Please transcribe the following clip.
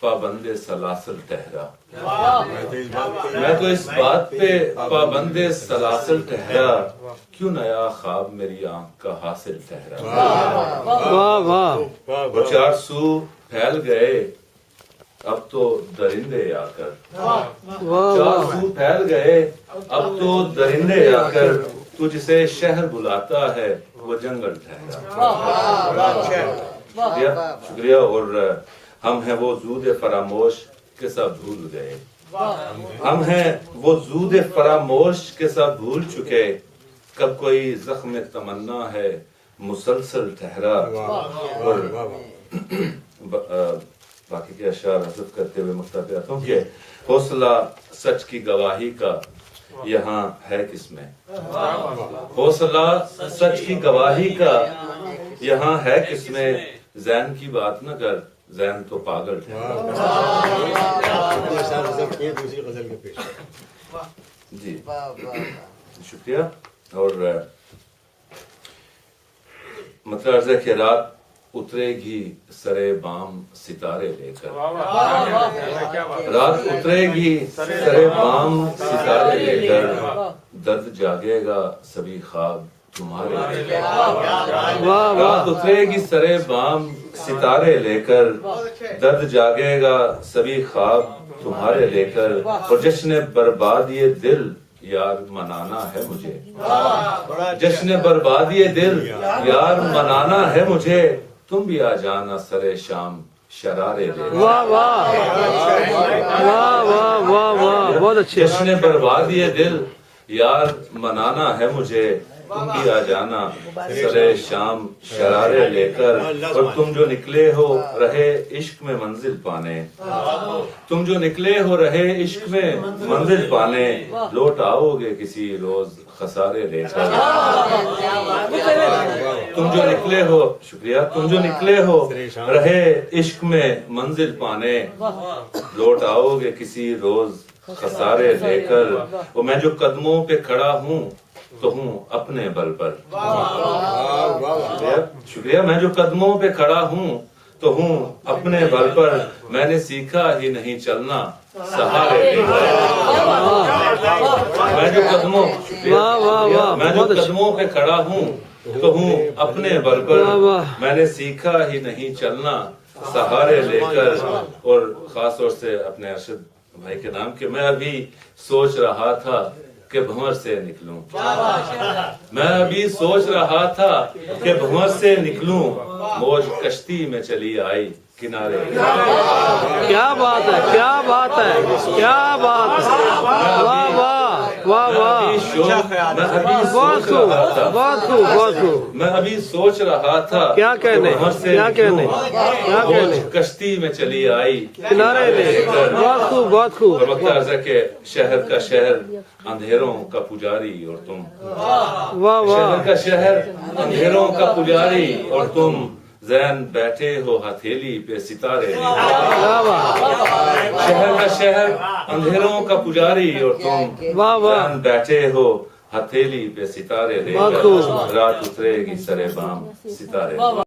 پابند سلاسل ٹھہرا، میں تو اس بات پہ پابند سلاسل ٹھہرا، کیوں نیا خواب میری آنکھ کا حاصل ٹھہرا۔ واہ واہ، وہ چار سو پھیل گئے اب تو درندے آ کر، چار سو پھیل گئے اب تو درندے آ کر، تو جسے شہر بلاتا ہے وہ جنگل ٹھہرا۔ شکریہ۔ اور ہم ہیں وہ زود فراموش کے سب بھول گئے، ہم ہیں وہ زود فراموش کے سب بھول چکے، کب کوئی زخم تمنا ہے مسلسل ٹھہرا۔ اور باقی کے اشعار حذف کرتے ہوئے مقتطعات ہوں کہ حوصلہ سچ کی گواہی کا یہاں ہے کس میں، حوصلہ سچ کی گواہی کا یہاں ہے کس میں، زین کی بات نہ کر زین تو پاگل جی شکریہ۔ اور مطلب عرض ہے کہ رات اترے گی سرے بام ستارے لے کر، رات اترے گی سرے بام ستارے لے کر، درد جاگے گا سبھی خواب تمہارے لے کر، رات اترے گی سرے بام ستارے لے کر، درد جاگے گا سبھی خواب تمہارے لے کر، اور جشن بربادی دل یار منانا ہے مجھے، جشن بربادی دل یار منانا ہے مجھے، تم بھی آ جانا سرے شام شرارے لے کر۔ واہ واہ واہ واہ واہ واہ، بہت اچھے۔ جشن بربادی دل یار منانا ہے مجھے، تم بھی آ جانا سرے شام شرارے لے کر، اور تم جو نکلے ہو رہے عشق میں منزل پانے، تم جو نکلے ہو رہے عشق میں منزل پانے، لوٹ آؤ گے کسی روز خسارے لے کر۔ تم جو نکلے ہو، شکریہ، تم جو نکلے ہو رہے عشق میں منزل پانے، لوٹ آؤ گے کسی روز خسارے لے کر، اور میں جو قدموں پہ کھڑا ہوں تو ہوں اپنے بل پر، شکریہ، میں جو قدموں پہ کھڑا ہوں تو ہوں اپنے بل پر، میں نے سیکھا ہی نہیں چلنا سہارے لے کر۔ میں جو قدموں میں جو قدموں پہ کھڑا ہوں تو ہوں اپنے بل پر، میں نے سیکھا ہی نہیں چلنا سہارے لے کر۔ اور خاص طور سے اپنے ارشد بھائی کے نام کہ میں ابھی سوچ رہا تھا کہ بھنور سے نکلوں، میں ابھی سوچ رہا تھا کہ بھنور سے نکلوں، موج کشتی میں چلی آئی کنارے۔ کیا بات ہے، کیا بات ہے، کیا بات ہے، واہ واہ واہ واہ، بہت خوب بہت خوب بہت خوب، میں ابھی سوچ رہا تھا کیا کہنے کیا کہنے کیا کہنے، کشتی میں چلی آئی کنارے لے کر، بہت خوب بہت خوب۔ اور وقت عرض ہے کہ شہر کا شہر اندھیروں کا پجاری اور تم، واہ واہ، شہر کا شہر اندھیروں کا پجاری اور تم، زین بیٹھے ہو ہتھیلی پہ ستارے لے کر۔ کیا بات، شہر کا شہر اندھیروں کا پجاری اور تم، واہ واہ، زین بیٹھے ہو ہتھیلی پہ ستارے لے بہت کر، خوب۔ رات اترے گی سرے بام ستارے۔